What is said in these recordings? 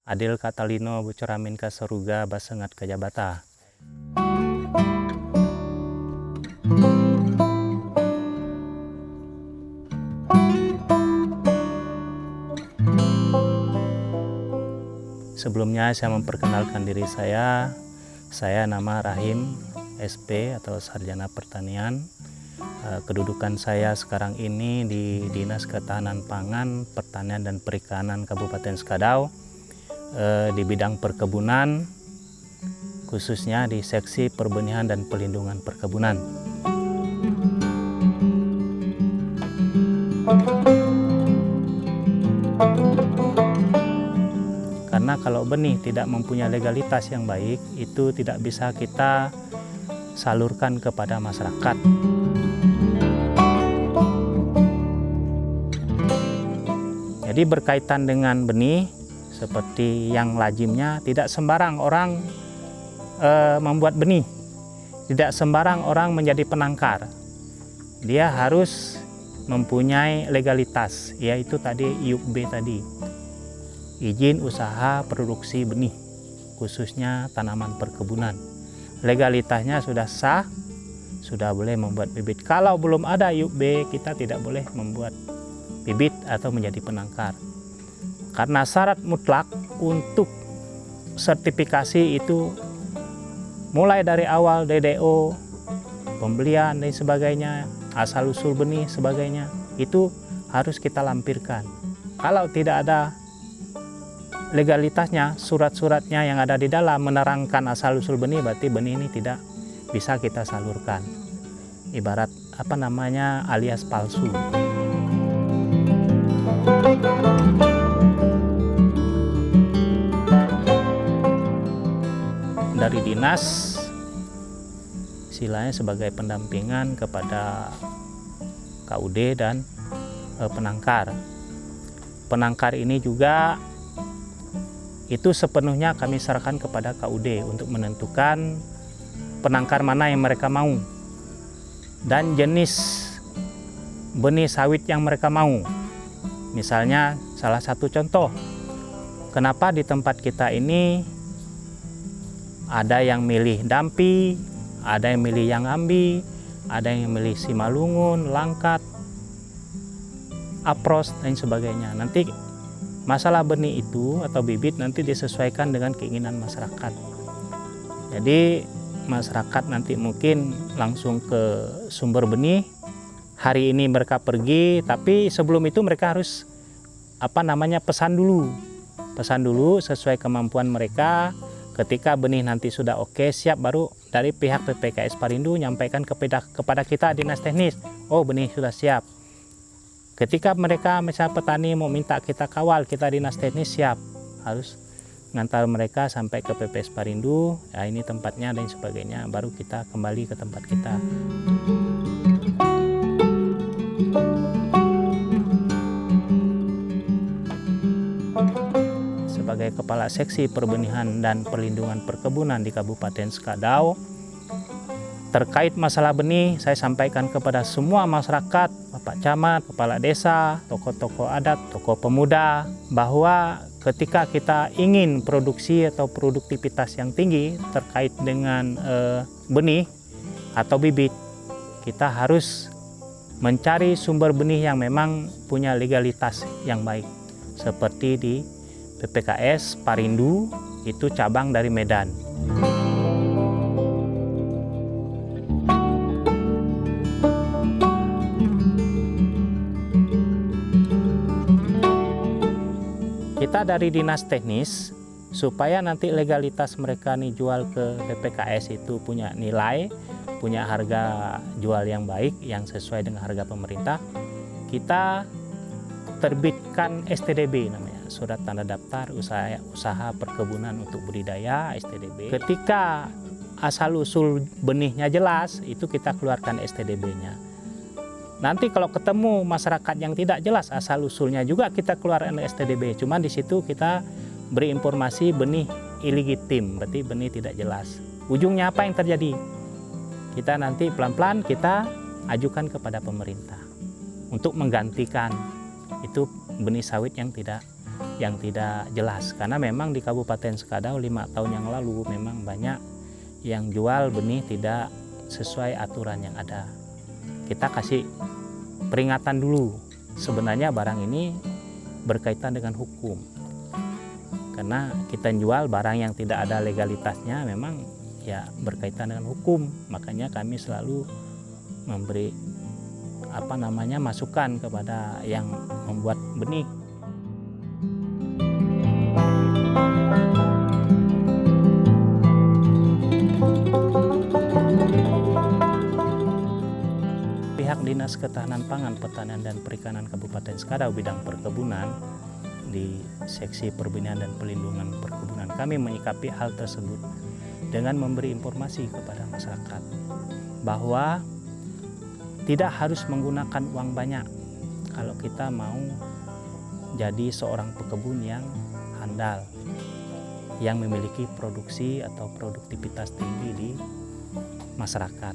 Adil Katalino Bucuramin Kaseruga Basengat Kajabata. Sebelumnya saya memperkenalkan diri saya nama Rahim SP atau Sarjana Pertanian. Kedudukan saya sekarang ini di Dinas Ketahanan Pangan, Pertanian dan Perikanan Kabupaten Skadau, di bidang perkebunan, khususnya di seksi perbenihan dan pelindungan perkebunan. Karena kalau benih tidak mempunyai legalitas yang baik, itu tidak bisa kita salurkan kepada masyarakat. Jadi berkaitan dengan benih, seperti yang lazimnya, tidak sembarang orang membuat benih, tidak sembarang orang menjadi penangkar. Dia harus mempunyai legalitas, yaitu tadi IUB tadi, izin usaha produksi benih, khususnya tanaman perkebunan. Legalitasnya sudah sah, sudah boleh membuat bibit. Kalau belum ada IUB, kita tidak boleh membuat bibit atau menjadi penangkar. Karena syarat mutlak untuk sertifikasi itu mulai dari awal DDO, pembelian dan sebagainya, asal-usul benih sebagainya, itu harus kita lampirkan. Kalau tidak ada legalitasnya, surat-suratnya yang ada di dalam menerangkan asal-usul benih, berarti benih ini tidak bisa kita salurkan. Ibarat alias palsu. Dari dinas, istilahnya sebagai pendampingan kepada KUD dan penangkar. Penangkar ini juga itu sepenuhnya kami serahkan kepada KUD untuk menentukan penangkar mana yang mereka mau dan jenis benih sawit yang mereka mau. Misalnya salah satu contoh, kenapa di tempat kita ini ada yang milih Dampi, ada yang milih yang Ambi, ada yang milih Simalungun, Langkat, Apros dan sebagainya. Nanti masalah benih itu atau bibit nanti disesuaikan dengan keinginan masyarakat. Jadi masyarakat nanti mungkin langsung ke sumber benih. Hari ini mereka pergi, tapi sebelum itu mereka harus pesan dulu sesuai kemampuan mereka. Ketika benih nanti sudah oke, siap, baru dari pihak PPKS Parindo nyampaikan kepada kita dinas teknis, oh benih sudah siap. Ketika mereka misalnya petani mau minta kita kawal, kita dinas teknis siap, harus ngantar mereka sampai ke PPS Parindo, ya ini tempatnya dan sebagainya, baru kita kembali ke tempat kita. Sebagai Kepala Seksi Perbenihan dan Perlindungan Perkebunan di Kabupaten Skadau, terkait masalah benih saya sampaikan kepada semua masyarakat, Bapak Camat, Kepala Desa, tokoh-tokoh adat, tokoh pemuda, bahwa ketika kita ingin produksi atau produktivitas yang tinggi terkait dengan benih atau bibit, kita harus mencari sumber benih yang memang punya legalitas yang baik, seperti di PPKS Parindo, itu cabang dari Medan. Kita dari dinas teknis, supaya nanti legalitas mereka nih jual ke PPKS itu punya nilai, punya harga jual yang baik, yang sesuai dengan harga pemerintah, kita terbitkan STDB namanya, Surat Tanda Daftar Usaha Perkebunan untuk Budidaya, STDB. Ketika asal-usul benihnya jelas, itu kita keluarkan STDB-nya. Nanti kalau ketemu masyarakat yang tidak jelas asal-usulnya juga kita keluarkan STDB. Cuman di situ kita beri informasi benih illegitim, berarti benih tidak jelas. Ujungnya apa yang terjadi? Kita nanti pelan-pelan kita ajukan kepada pemerintah untuk menggantikan itu benih sawit yang tidak yang tidak jelas. Karena memang di Kabupaten Sekadau 5 tahun yang lalu memang banyak yang jual benih tidak sesuai aturan yang ada. Kita kasih peringatan dulu, sebenarnya barang ini berkaitan dengan hukum. Karena kita jual barang yang tidak ada legalitasnya memang ya berkaitan dengan hukum. Makanya kami selalu memberi masukan kepada yang membuat benih. Pihak Dinas Ketahanan Pangan, Pertanian dan Perikanan Kabupaten Sekadau bidang perkebunan di seksi perbenihan dan pelindungan perkebunan, kami menyikapi hal tersebut dengan memberi informasi kepada masyarakat bahwa tidak harus menggunakan uang banyak kalau kita mau jadi seorang pekebun yang handal, yang memiliki produksi atau produktivitas tinggi di masyarakat.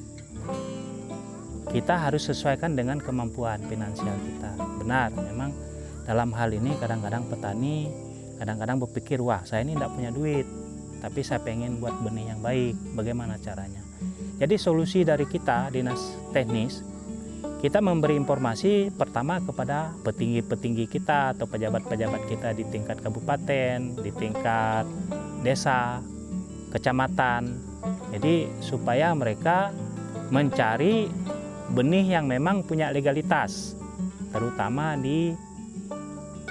Kita harus sesuaikan dengan kemampuan finansial kita. Benar, memang dalam hal ini kadang-kadang petani kadang-kadang berpikir, wah saya ini tidak punya duit, tapi saya pengen buat benih yang baik, bagaimana caranya? Jadi solusi dari kita, Dinas Teknis, kita memberi informasi pertama kepada petinggi-petinggi kita atau pejabat-pejabat kita di tingkat kabupaten, di tingkat desa, kecamatan. Jadi supaya mereka mencari benih yang memang punya legalitas, terutama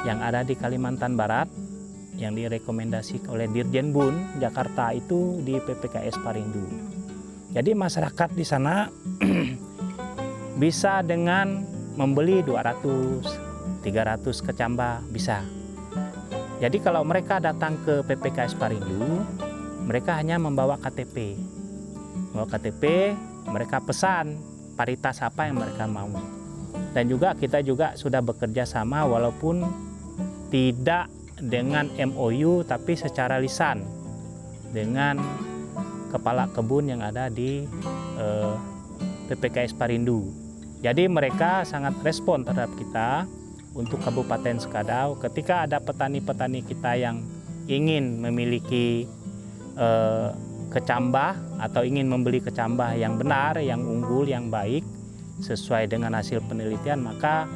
yang ada di Kalimantan Barat, yang direkomendasi oleh Dirjen Bun Jakarta itu di PPKS Parindu. Jadi masyarakat di sana bisa dengan membeli 200, 300 kecambah bisa. Jadi kalau mereka datang ke PPKS Parindu, mereka hanya membawa KTP. Membawa KTP, mereka pesan paritas apa yang mereka mau. Dan juga kita juga sudah bekerja sama walaupun tidak dengan MOU tapi secara lisan dengan kepala kebun yang ada di PPKS Parindu. Jadi mereka sangat respon terhadap kita untuk Kabupaten Sekadau. Ketika ada petani-petani kita yang ingin memiliki kecambah atau ingin membeli kecambah yang benar, yang unggul, yang baik sesuai dengan hasil penelitian, maka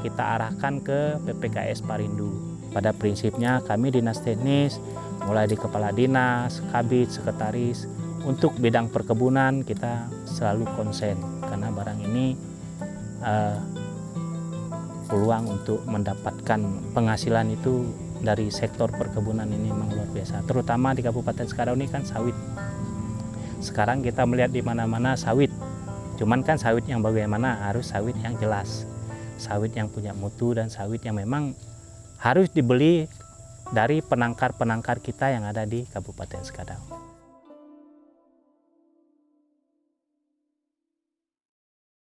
kita arahkan ke PPKS Parindu. Pada prinsipnya kami Dinas Teknis, mulai di Kepala Dinas, Kabid, Sekretaris, untuk bidang perkebunan kita selalu konsen karena barang ini peluang untuk mendapatkan penghasilan itu dari sektor perkebunan ini memang luar biasa, terutama di Kabupaten Sekadau ini kan sawit. Sekarang kita melihat di mana-mana sawit, cuman kan sawit yang bagaimana, harus sawit yang jelas, sawit yang punya mutu dan sawit yang memang harus dibeli dari penangkar-penangkar kita yang ada di Kabupaten Sekadau.